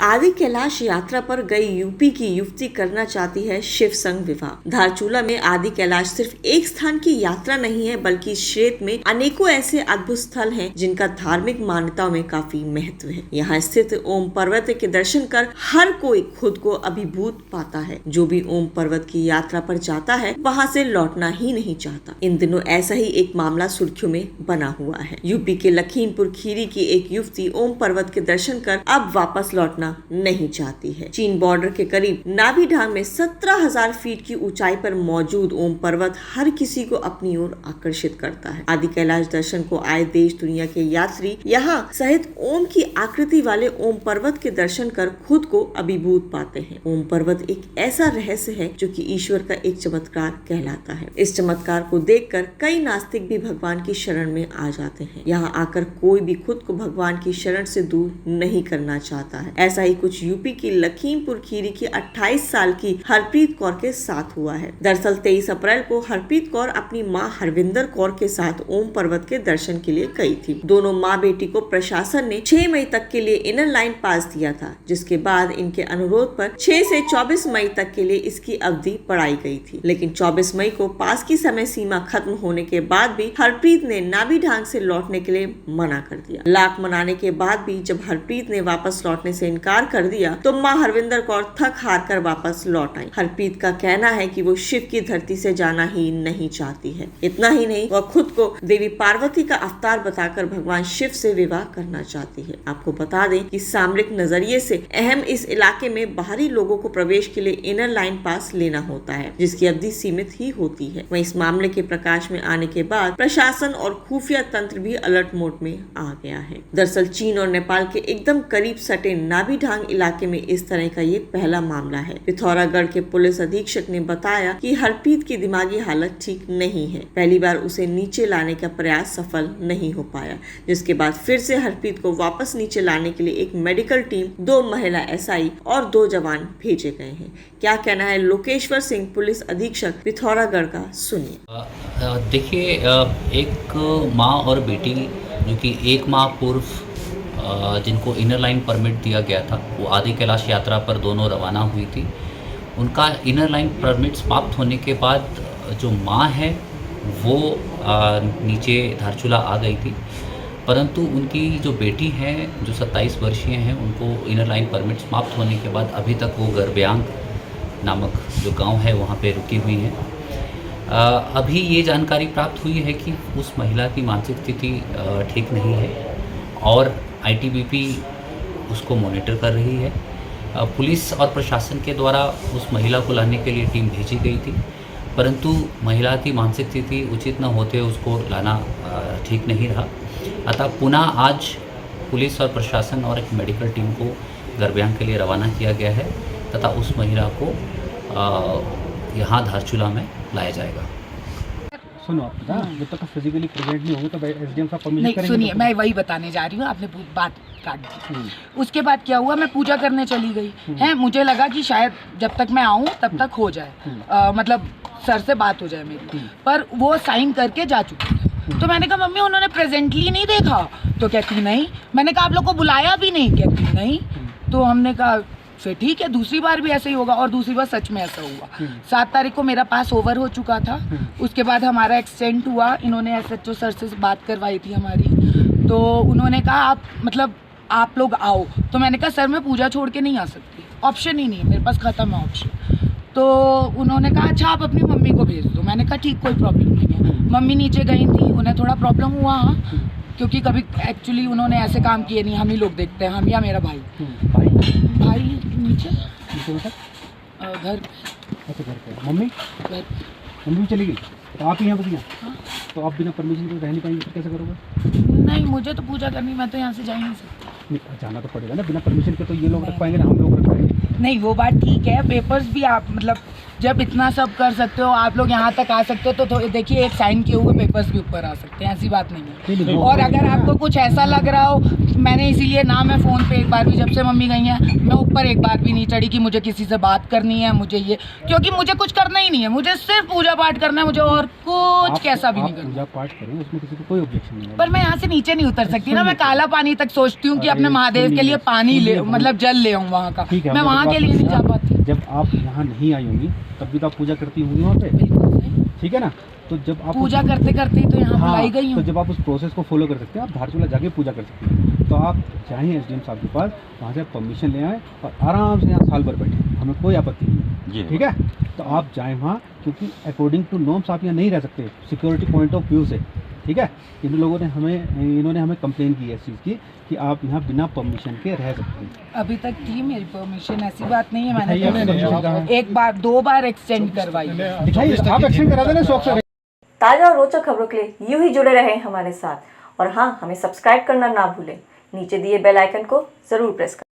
आदि कैलाश यात्रा पर गई यूपी की युवती करना चाहती है शिव संग विवाह। धारचूला में आदि कैलाश सिर्फ एक स्थान की यात्रा नहीं है, बल्कि इस क्षेत्र में अनेकों ऐसे अद्भुत स्थल हैं जिनका धार्मिक मान्यताओं में काफी महत्व है। यहाँ स्थित ओम पर्वत के दर्शन कर हर कोई खुद को अभिभूत पाता है। जो भी ओम पर्वत की यात्रा पर जाता है वहाँ से लौटना ही नहीं चाहता। इन दिनों ऐसा ही एक मामला सुर्खियों में बना हुआ है। यूपी के लखीमपुर खीरी की एक युवती ओम पर्वत के दर्शन कर अब वापस लौटना नहीं चाहती है। चीन बॉर्डर के करीब नाभिढांग में 17,000 फीट की ऊंचाई पर मौजूद ओम पर्वत हर किसी को अपनी ओर आकर्षित करता है। आदि कैलाश दर्शन को आए देश दुनिया के यात्री यहाँ सहित ओम की आकृति वाले ओम पर्वत के दर्शन कर खुद को अभिभूत पाते हैं। ओम पर्वत एक ऐसा रहस्य है जो कि ईश्वर का एक चमत्कार कहलाता है। इस चमत्कार को देखकर कई नास्तिक भी भगवान की शरण में आ जाते हैं। यहाँ आकर कोई भी खुद को भगवान की शरण से दूर नहीं करना चाहता है। ऐसा ही कुछ यूपी की लखीमपुर खीरी की 28 साल की हरप्रीत कौर के साथ हुआ है। दरअसल 23 अप्रैल को हरप्रीत कौर अपनी मां हरविंदर कौर के साथ ओम पर्वत के दर्शन के लिए गई थी। दोनों मां बेटी को प्रशासन ने 6 मई तक के लिए इनर लाइन पास दिया था, जिसके बाद इनके अनुरोध पर 6 से 24 मई तक के लिए इसकी अवधि बढ़ाई गई थी। लेकिन 24 मई को पास की समय सीमा खत्म होने के बाद भी हरप्रीत ने नाभिढांग से लौटने के लिए मना कर दिया। लाख मनाने के बाद भी जब हरप्रीत ने वापस लौटने से इनकार कर दिया तो मां हरविंदर कौर थक हार कर वापस लौट आई। हरप्रीत का कहना है कि वो शिव की धरती से जाना ही नहीं चाहती है। इतना ही नहीं, वह खुद को देवी पार्वती का अवतार बताकर भगवान शिव से विवाह करना चाहती है। आपको बता दें कि सामरिक नजरिए से अहम इस इलाके में बाहरी लोगों को प्रवेश के लिए इनर लाइन पास लेना होता है, जिसकी अवधि सीमित ही होती है। वहीं इस मामले के प्रकाश में आने के बाद प्रशासन और खुफिया तंत्र भी अलर्ट मोड में आ गया है। दरअसल चीन और नेपाल के एकदम करीब सटे नाभिढांग इलाके में इस तरह का ये पहला मामला है। पिथौरागढ़ के पुलिस अधीक्षक ने बताया कि हरप्रीत की दिमागी हालत ठीक नहीं है। पहली बार उसे नीचे लाने का प्रयास सफल नहीं हो पाया, जिसके बाद फिर से हरप्रीत को वापस नीचे लाने के लिए एक मेडिकल टीम, 2 महिला एसआई और 2 जवान भेजे गए हैं। क्या कहना है लोकेश्वर सिंह, पुलिस अधीक्षक पिथौरागढ़ का, सुनिए। देखिए, एक माँ और बेटी जो कि एक माह पूर्व जिनको इनर लाइन परमिट दिया गया था, वो आदि कैलाश यात्रा पर दोनों रवाना हुई थी। उनका इनर लाइन परमिट समाप्त होने के बाद जो माँ है वो नीचे धारचूला आ गई थी, परंतु उनकी जो बेटी है जो 27 वर्षीय हैं, उनको इनर लाइन परमिट समाप्त होने के बाद अभी तक वो गरब्यांग नामक जो गांव है वहाँ पे रुकी हुई हैं। अभी ये जानकारी प्राप्त हुई है कि उस महिला की मानसिक स्थिति ठीक नहीं है और आईटीबीपी उसको मॉनिटर कर रही है। पुलिस और प्रशासन के द्वारा उस महिला को लाने के लिए टीम भेजी गई थी, परंतु महिला की मानसिक स्थिति उचित न होते उसको लाना ठीक नहीं रहा। अतः पुनः आज पुलिस और प्रशासन और एक मेडिकल टीम को गरब्यांग के लिए रवाना किया गया है तथा उस महिला को यहाँ धारचूला में लाया जाएगा। सुनो, आप जब तक फिजिकली प्रेजेंट नहीं होंगे तो एसडीएम साहब परमिशन नहीं, करेंगे। सुनिए, मैं वही बताने जा रही हूँ, आपने बात काट दी। उसके बाद क्या हुआ, मैं पूजा करने चली गई है। मुझे लगा कि शायद जब तक मैं आऊँ तब तक हो जाए, मतलब सर से बात हो जाए मेरी, पर वो साइन करके जा चुकी है। तो मैंने कहा मम्मी उन्होंने प्रेजेंटली नहीं देखा, तो कहती नहीं। मैंने कहा आप लोग को बुलाया भी नहीं, कहती नहीं। तो हमने कहा फिर ठीक है, दूसरी बार भी ऐसे ही होगा, और दूसरी बार सच में ऐसा हुआ। 7 तारीख को मेरा पास ओवर हो चुका था। उसके बाद हमारा एक्सटेंड हुआ, इन्होंने एसएचओ सर से बात करवाई थी हमारी, तो उन्होंने कहा आप लोग आओ। तो मैंने कहा सर मैं पूजा छोड़ के नहीं आ सकती, ऑप्शन ही नहीं है मेरे पास, ख़त्म है ऑप्शन। तो उन्होंने कहा अच्छा आप अपनी मम्मी को भेज दो। मैंने कहा ठीक, कोई प्रॉब्लम नहीं है। मम्मी नीचे गई थी, उन्हें थोड़ा प्रॉब्लम हुआ, क्योंकि कभी एक्चुअली उन्होंने ऐसे काम किए नहीं, हम ही लोग देखते हैं, हम या मेरा भाई नीचे घर। अच्छा, घर पे मम्मी भी चली गई, तो आप ही यहाँ बस यहाँ। तो आप बिना परमिशन के रह नहीं पाएंगे, फिर कैसे करोगे? नहीं, मुझे तो पूजा करनी, मैं तो यहाँ से जा ही नहीं सकती। नहीं, जाना तो पड़ेगा ना, बिना परमिशन के तो ये लोग रख पाएंगे ना, हम लोग रख पाएंगे? नहीं, वो बात ठीक है, पेपर्स भी आप मतलब जब इतना सब कर सकते हो आप लोग, यहाँ तक आ सकते हो, तो देखिए एक साइन किए हुए पेपर्स भी ऊपर आ सकते हैं, ऐसी बात नहीं है। और अगर आपको कुछ ऐसा लग रहा हो, मैंने इसीलिए ना मैं फ़ोन पे एक बार भी, जब से मम्मी गई हैं, मैं ऊपर एक बार भी नहीं चढ़ी कि मुझे किसी से बात करनी है, मुझे ये, क्योंकि मुझे कुछ करना ही नहीं है, मुझे सिर्फ पूजा पाठ करना है, मुझे और कुछ कैसा भी नहीं करना। पूजा पाठ करें, उसमें किसी को कोई ऑब्जेक्शन नहीं है। पर मैं यहाँ से नीचे नहीं उतर सकती ना, मैं काला पानी तक सोचती हूँ कि अपने महादेव के लिए पानी ले, मतलब जल ले आऊँ वहाँ का, ठीक है, मैं वहाँ के लिए नहीं जा पाती। जब आप यहाँ नहीं आई होंगी तब भी तो आप पूजा करती होंगी वहाँ पे, ठीक है ना? तो जब आप पूजा करते करते तो यहाँ बुलाई गई तो हूँ। जब आप उस प्रोसेस को फॉलो कर सकते हैं, आप धारचूला जाके पूजा कर सकते हैं। तो आप जाएँ एसडीएम साहब के पास, वहाँ से परमिशन ले आएँ और आराम से यहाँ साल भर बैठे, हमें कोई आपत्ति नहीं है, ठीक है? तो आप जाएँ वहाँ, क्योंकि अकॉर्डिंग टू नॉर्म्स आप यहाँ नहीं रह सकते, सिक्योरिटी पॉइंट ऑफ व्यू से, ठीक है? इन्होंने हमें कंप्लेन की है इस चीज़ की कि आप यहाँ बिना परमिशन के रह सकते हैं। अभी तक थी मेरी परमिशन, ऐसी बात नहीं है, मैंने एक बार 2 बार एक्सटेंड करवाई। दिखाइए, आप एक्शन करा देना शौक से। ताज़ा और रोचक खबरों के लिए यूं ही जुड़े रहें हमारे साथ, और हाँ, हमें सब्सक्राइब करना ना भूलें। नीचे दिए बेल आइकन को जरूर प्रेस करें।